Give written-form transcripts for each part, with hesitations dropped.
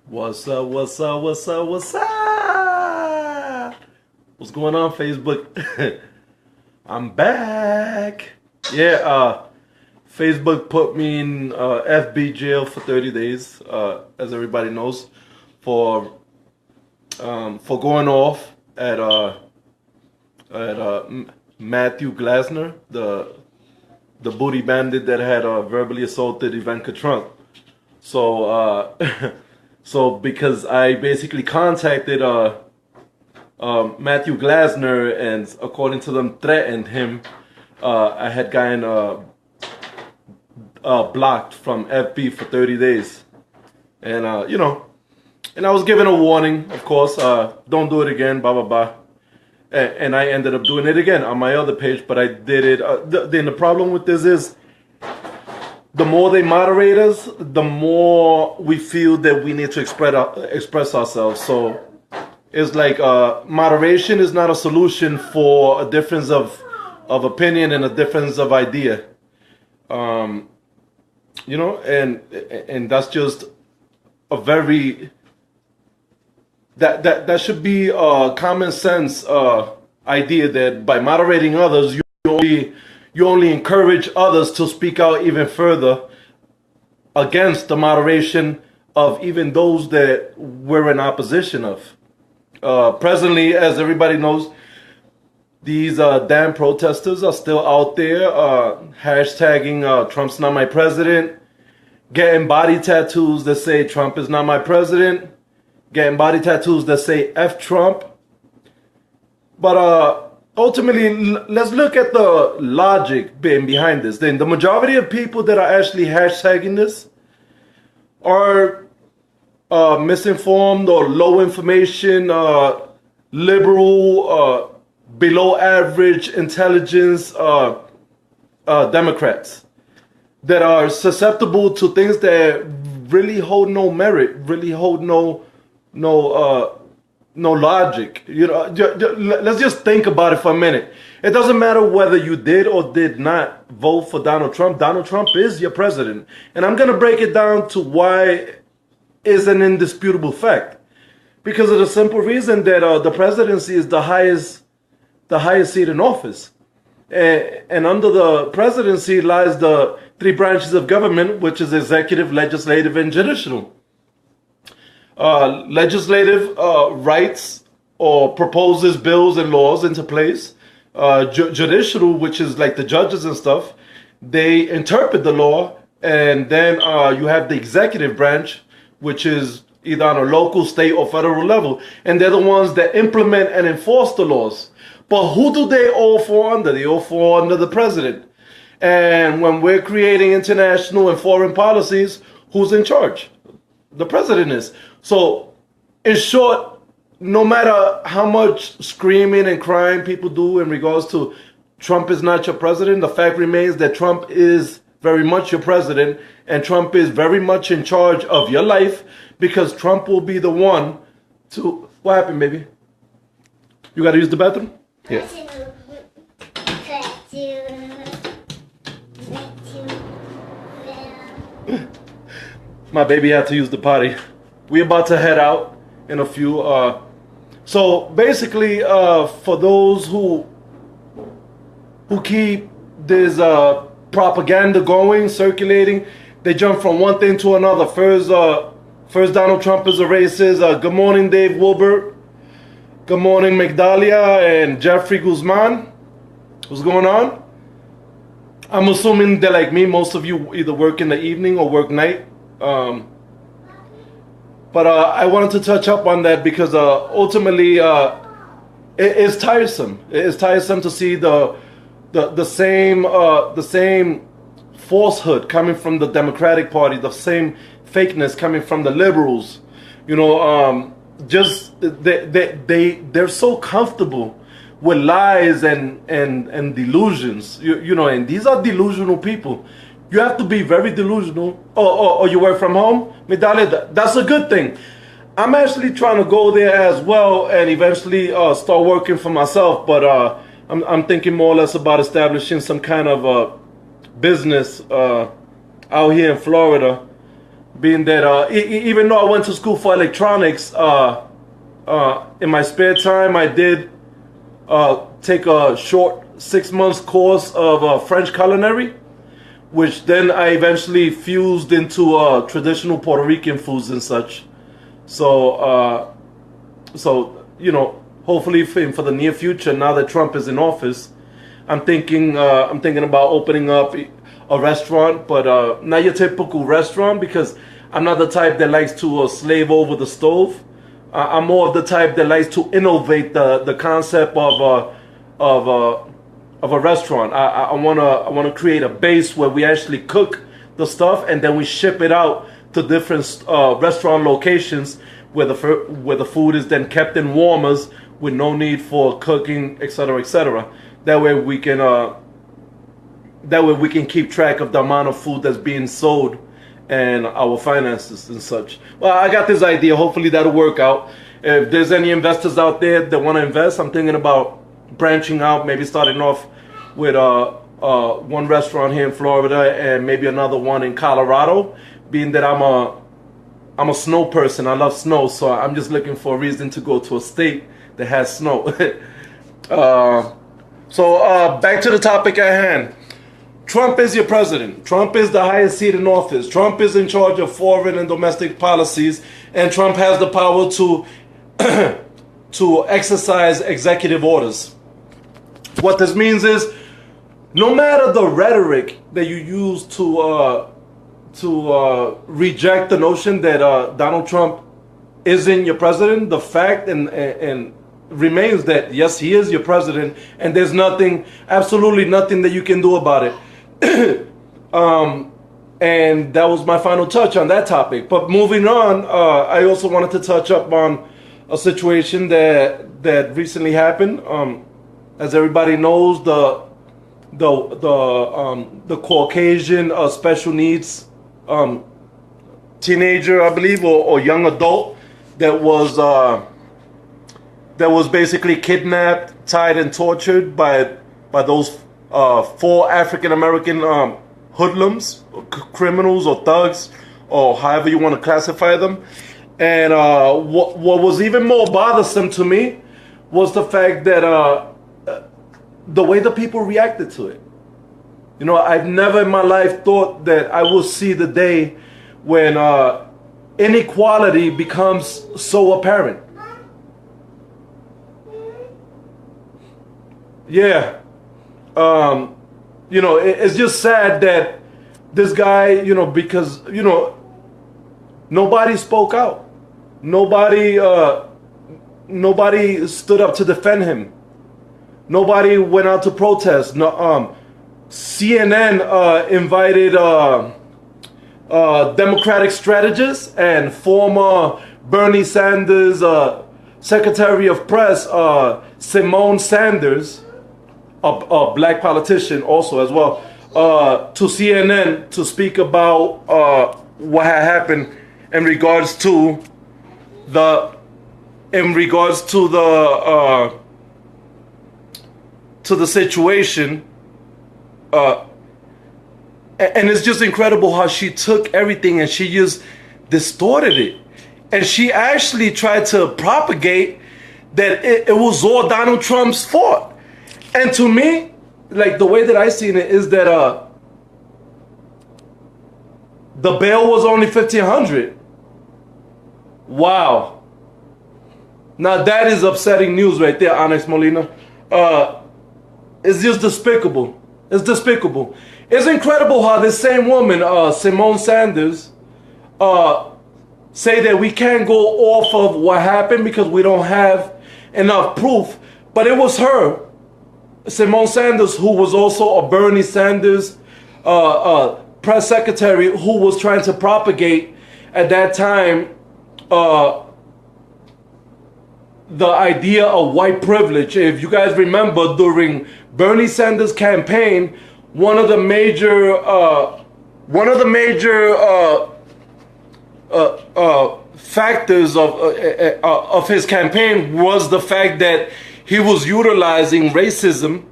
What's up, what's up, what's up, what's up? What's going on, Facebook? I'm back. Facebook put me in FB jail for 30 days, as everybody knows, for going off at Matthew Glasner, the booty bandit that had verbally assaulted Ivanka Trump. So so because I basically contacted Matthew Glasner and according to them threatened him, I had gotten blocked from FB for 30 days. And and I was given a warning, of course, don't do it again, blah blah blah. And I ended up doing it again on my other page, but I did it. Then the problem with this is, the more they moderate us, the more we feel that we need to express ourselves. So it's like moderation is not a solution for a difference of opinion and a difference of idea. And that's just a very that should be a common sense idea that by moderating others, you only encourage others to speak out even further against the moderation of even those that we're in opposition of. Presently, as everybody knows, these damn protesters are still out there hashtagging Trump's not my president, getting body tattoos that say Trump is not my president, getting body tattoos that say F Trump. But ultimately, let's look at the logic behind this. Then the majority of people that are actually hashtagging this are misinformed or low information, liberal, below average intelligence Democrats that are susceptible to things that really hold no merit, really hold no logic. Let's just think about it for a minute. It doesn't matter whether you did or did not vote for Donald Trump. Donald Trump is your president. And I'm going to break it down to why it's an indisputable fact. Because of the simple reason that the presidency is the highest seat in office. And under the presidency lies the three branches of government, which is executive, legislative, and judicial. Legislative writes or proposes bills and laws into place. Judicial, which is like the judges and stuff, they interpret the law. And then you have the executive branch, which is either on a local, state, or federal level. And they're the ones that implement and enforce the laws. But who do they all fall under? They all fall under the president. And when we're creating international and foreign policies, who's in charge? The president is. So, in short, no matter how much screaming and crying people do in regards to Trump is not your president, the fact remains that Trump is very much your president, and Trump is very much in charge of your life, because Trump will be the one to... What happened, baby? You got to use the bathroom? Yeah. My baby had to use the potty. We're about to head out in a few. So basically, for those who keep this propaganda going, circulating, they jump from one thing to another. First Donald Trump is a racist. Good morning, Dave Wilbert. Good morning, Migdalia and Jeffrey Guzman. What's going on? I'm assuming that, like me, most of you either work in the evening or work night. But I wanted to touch up on that because ultimately it is tiresome. It is tiresome to see the same falsehood coming from the Democratic Party, the same fakeness coming from the liberals. Just they're so comfortable with lies and delusions. And these are delusional people. You have to be very delusional. Or you work from home? That's a good thing. I'm actually trying to go there as well and eventually start working for myself. But I'm thinking more or less about establishing some kind of business out here in Florida being that even though I went to school for electronics, in my spare time I did take a short 6 months course of French culinary, which then I eventually fused into traditional Puerto Rican foods and such. So, hopefully for the near future, now that Trump is in office, I'm thinking about opening up a restaurant, but not your typical restaurant, because I'm not the type that likes to slave over the stove. I'm more of the type that likes to innovate the concept of a restaurant. I wanna create a base where we actually cook the stuff and then we ship it out to different restaurant locations where the food is then kept in warmers with no need for cooking, etc., etc. That way we can keep track of the amount of food that's being sold and our finances and such. Well, I got this idea. Hopefully that'll work out. If there's any investors out there that want to invest, I'm thinking about branching out, maybe starting off with one restaurant here in Florida and maybe another one in Colorado, being that I'm a snow person. I love snow, so I'm just looking for a reason to go to a state that has snow. So back to the topic at hand. Trump is your president. Trump is the highest seat in office. Trump is in charge of foreign and domestic policies, and Trump has the power to to exercise executive orders. What this means is, no matter the rhetoric that you use to reject the notion that Donald Trump isn't your president, the fact and remains that yes, he is your president, and there's nothing, absolutely nothing that you can do about it. And that was my final touch on that topic. But moving on, I also wanted to touch up on a situation that recently happened. As everybody knows, the Caucasian special needs teenager, I believe, or young adult that was basically kidnapped, tied, and tortured by those 4 African American hoodlums, criminals, or thugs, or however you want to classify them. And what was even more bothersome to me was the fact that the way the people reacted to it. You know, I've never in my life thought that I will see the day when inequality becomes so apparent. Yeah. It's just sad that this guy, because, nobody spoke out. Nobody stood up to defend him. Nobody went out to protest. No, CNN invited Democratic strategist and former Bernie Sanders Secretary of Press, Simone Sanders, a black politician also as well, to CNN to speak about what had happened in regards to the situation, and it's just incredible how she took everything and she just distorted it, and she actually tried to propagate that it was all Donald Trump's fault. And to me, like, the way that I seen it is that the bail was only $1,500. Wow. Now that is upsetting news right there, Onyx Molina. It's just despicable. It's despicable. It's incredible how this same woman, Simone Sanders, say that we can't go off of what happened because we don't have enough proof. But it was her, Simone Sanders, who was also a Bernie Sanders press secretary, who was trying to propagate at that time the idea of white privilege. If you guys remember, during Bernie Sanders' campaign, one of the major factors of his campaign was the fact that he was utilizing racism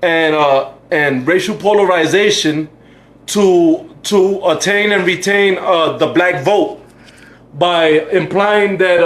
and racial polarization to attain and retain the black vote by implying that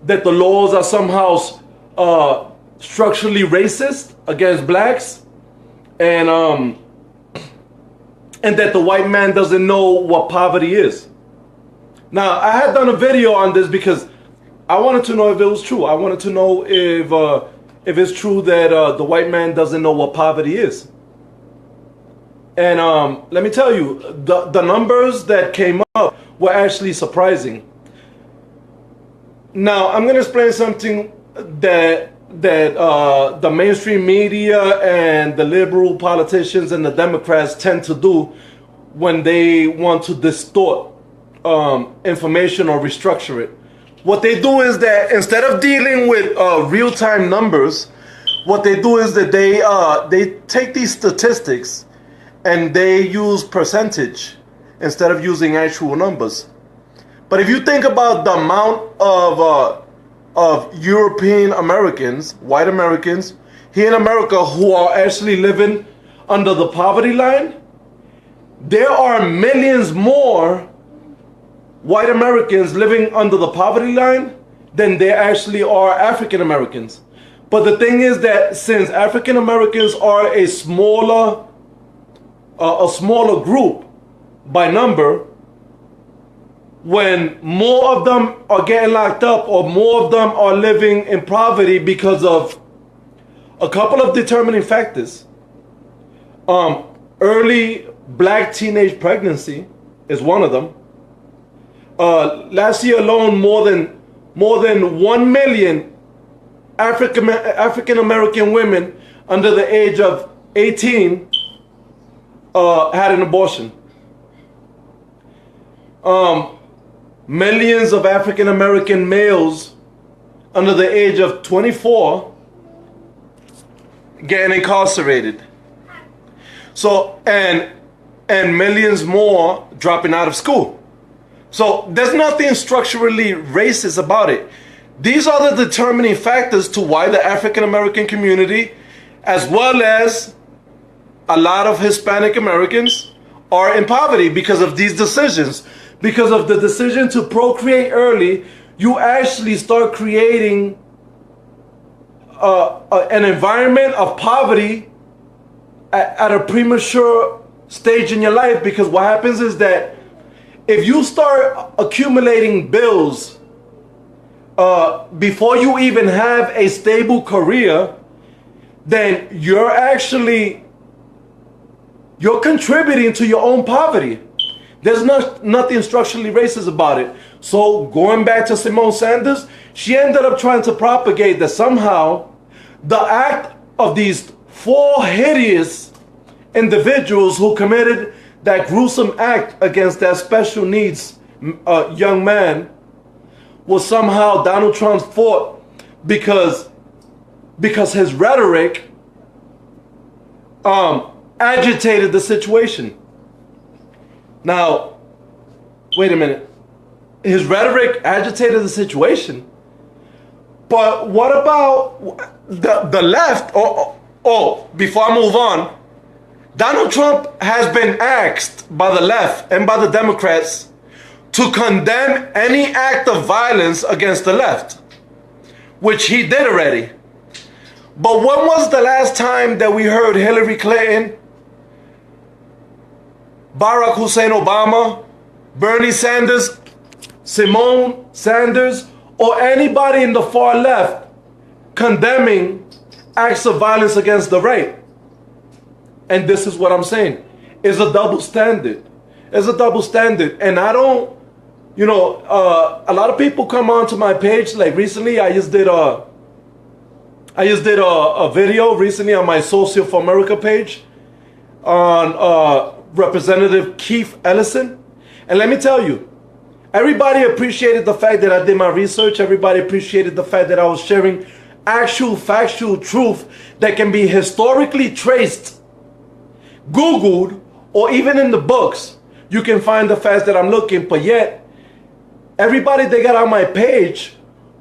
that the laws are somehow structurally racist against blacks, and that the white man doesn't know what poverty is. Now, I had done a video on this because I wanted to know if it was true. I wanted to know if it's true that the white man doesn't know what poverty is. And let me tell you, the numbers that came up were actually surprising. Now, I'm going to explain something that the mainstream media and the liberal politicians and the Democrats tend to do when they want to distort information or restructure it. What they do is that instead of dealing with real-time numbers, what they do is that they take these statistics and they use percentage instead of using actual numbers. But if you think about the amount of European Americans, white Americans, here in America who are actually living under the poverty line, there are millions more white Americans living under the poverty line than there actually are African Americans. But the thing is that since African Americans are a smaller group by number, when more of them are getting locked up or more of them are living in poverty because of a couple of determining factors. Early black teenage pregnancy is one of them. Last year alone, more than 1 million African American women under the age of 18 had an abortion. Millions of African American males under the age of 24 getting incarcerated. So, and millions more dropping out of school. So there's nothing structurally racist about it. These are the determining factors to why the African American community, as well as a lot of Hispanic Americans, are in poverty because of these decisions. Because of the decision to procreate early, you actually start creating an environment of poverty at a premature stage in your life. Because what happens is that if you start accumulating bills before you even have a stable career, then you're contributing to your own poverty. There's nothing structurally racist about it. So going back to Ramon Sanders, she ended up trying to propagate that somehow the act of these 4 hideous individuals who committed that gruesome act against that special needs young man was somehow Donald Trump's fault because his rhetoric agitated the situation. Now, wait a minute. His rhetoric agitated the situation. But what about the left? Oh, before I move on, Donald Trump has been asked by the left and by the Democrats to condemn any act of violence against the left, which he did already. But when was the last time that we heard Hillary Clinton, Barack Hussein Obama, Bernie Sanders, Ramon Sanders, or anybody in the far left condemning acts of violence against the right? And this is what I'm saying. It's a double standard. It's a double standard. And I don't, a lot of people come onto my page. Like recently, I just did a video recently on my Socio for America page on Representative Keith Ellison. And let me tell you, everybody appreciated the fact that I did my research. Everybody appreciated the fact that I was sharing actual factual truth that can be historically traced, Googled, or even in the books. You can find the facts that I'm looking. But yet, everybody they got on my page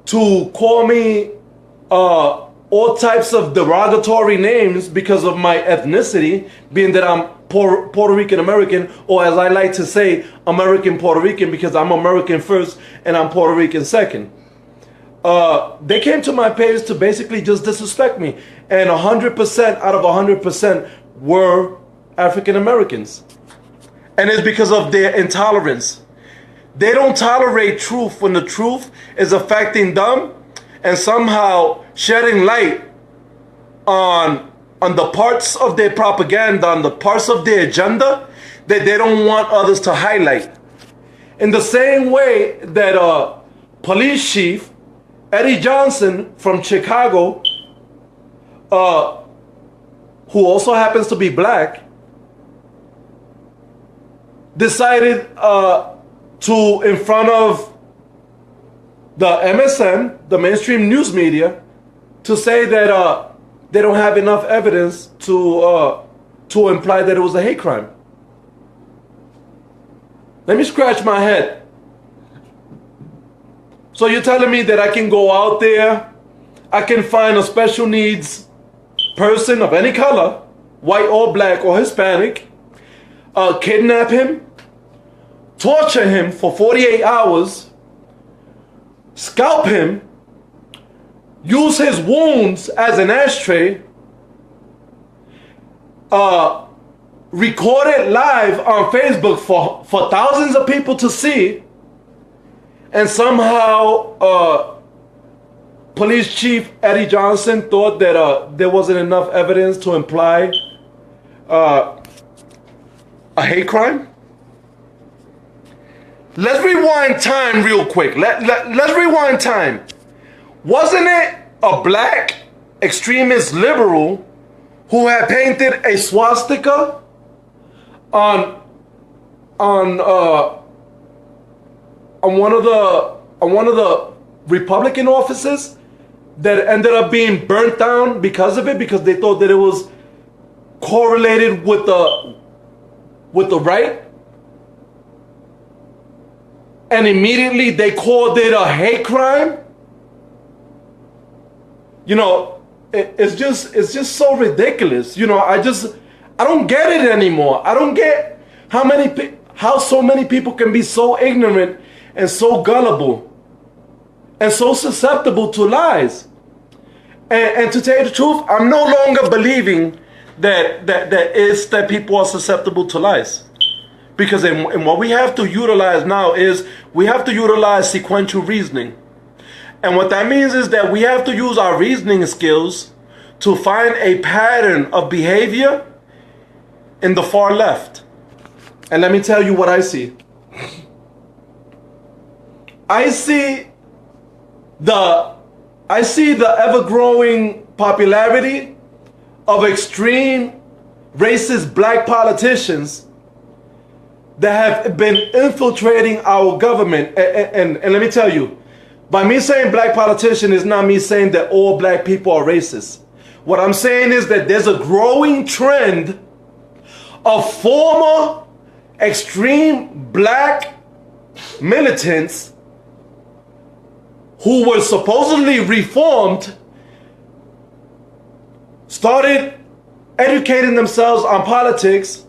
to call me all types of derogatory names because of my ethnicity, being that I'm Puerto Rican American, or as I like to say, American Puerto Rican, because I'm American first and I'm Puerto Rican second. They came to my page to basically just disrespect me, and 100% out of 100% were African Americans. And it's because of their intolerance. They don't tolerate truth when the truth is affecting them, and somehow shedding light on the parts of their propaganda, on the parts of their agenda that they don't want others to highlight. In the same way that police chief Eddie Johnson from Chicago, who also happens to be black, decided to, in front of the MSN, the mainstream news media, to say that they don't have enough evidence to imply that it was a hate crime. Let me scratch my head. So you're telling me that I can go out there, I can find a special needs person of any color, white or black or Hispanic, kidnap him, torture him for 48 hours, scalp him, use his wounds as an ashtray, record it live on Facebook for thousands of people to see, and somehow Police Chief Eddie Johnson thought that there wasn't enough evidence to imply a hate crime? Let's rewind time real quick. Let's rewind time. Wasn't it a black extremist liberal who had painted a swastika on one of the Republican offices that ended up being burnt down because of it, because they thought that it was correlated with the right? And immediately they called it a hate crime? You know, it's just so ridiculous. You know, I don't get it anymore. I don't get how so many people can be so ignorant and so gullible and so susceptible to lies. And to tell you the truth, I'm no longer believing that people are susceptible to lies. Because and what we have to utilize now is we have to utilize sequential reasoning. And what that means is that we have to use our reasoning skills to find a pattern of behavior in the far left. And let me tell you what I see. I see the ever-growing popularity of extreme racist black politicians that have been infiltrating our government. And let me tell you, by me saying black politician is not me saying that all black people are racist. What I'm saying is that there's a growing trend of former extreme black militants who were supposedly reformed, started educating themselves on politics,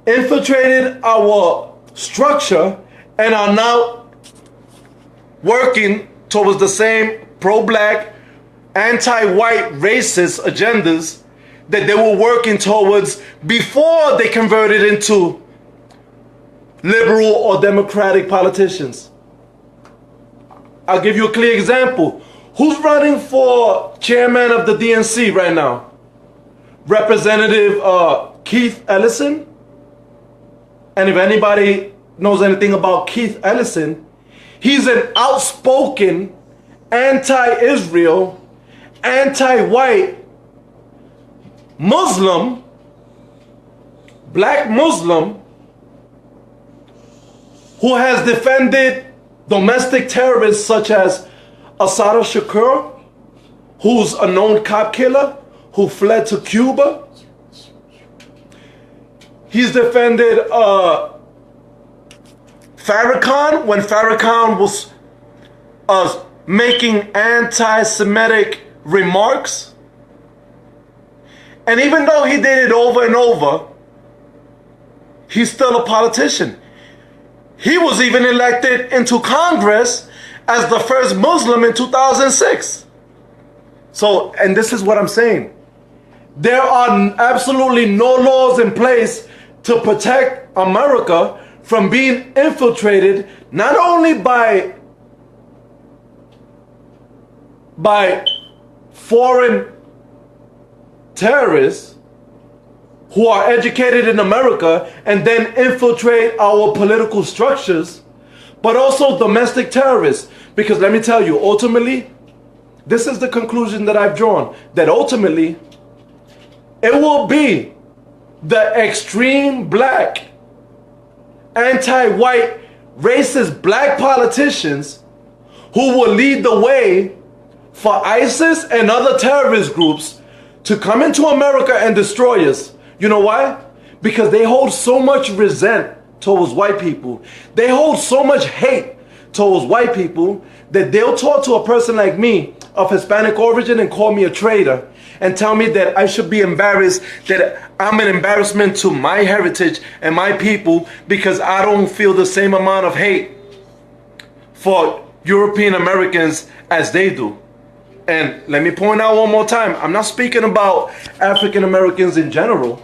infiltrated our structure, and are now working towards the same pro-black, anti-white racist agendas that they were working towards before they converted into liberal or democratic politicians. I'll give you a clear example. Who's running for chairman of the DNC right now? Representative Keith Ellison. And if anybody knows anything about Keith Ellison, he's an outspoken anti-Israel, anti-white Muslim, black Muslim, who has defended domestic terrorists such as Assad Shakur, who's a known cop killer, who fled to Cuba. He's defended Farrakhan when Farrakhan was making anti-Semitic remarks. And even though he did it over and over, he's still a politician. He was even elected into Congress as the first Muslim in 2006. So, and this is what I'm saying. There are absolutely no laws in place to protect America from being infiltrated not only by foreign terrorists who are educated in America and then infiltrate our political structures, but also domestic terrorists. Because let me tell you, ultimately, this is the conclusion that I've drawn, that ultimately it will be the extreme black, anti-white, racist black politicians who will lead the way for ISIS and other terrorist groups to come into America and destroy us. You know why? Because they hold so much resent towards white people. They hold so much hate towards white people that they'll talk to a person like me of Hispanic origin and call me a traitor and tell me that I should be embarrassed, that I'm an embarrassment to my heritage and my people because I don't feel the same amount of hate for European Americans as they do. And let me point out one more time, I'm not speaking about African Americans in general,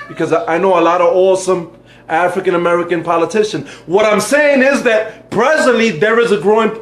because I know a lot of awesome African American politicians. What I'm saying is that presently there is a growing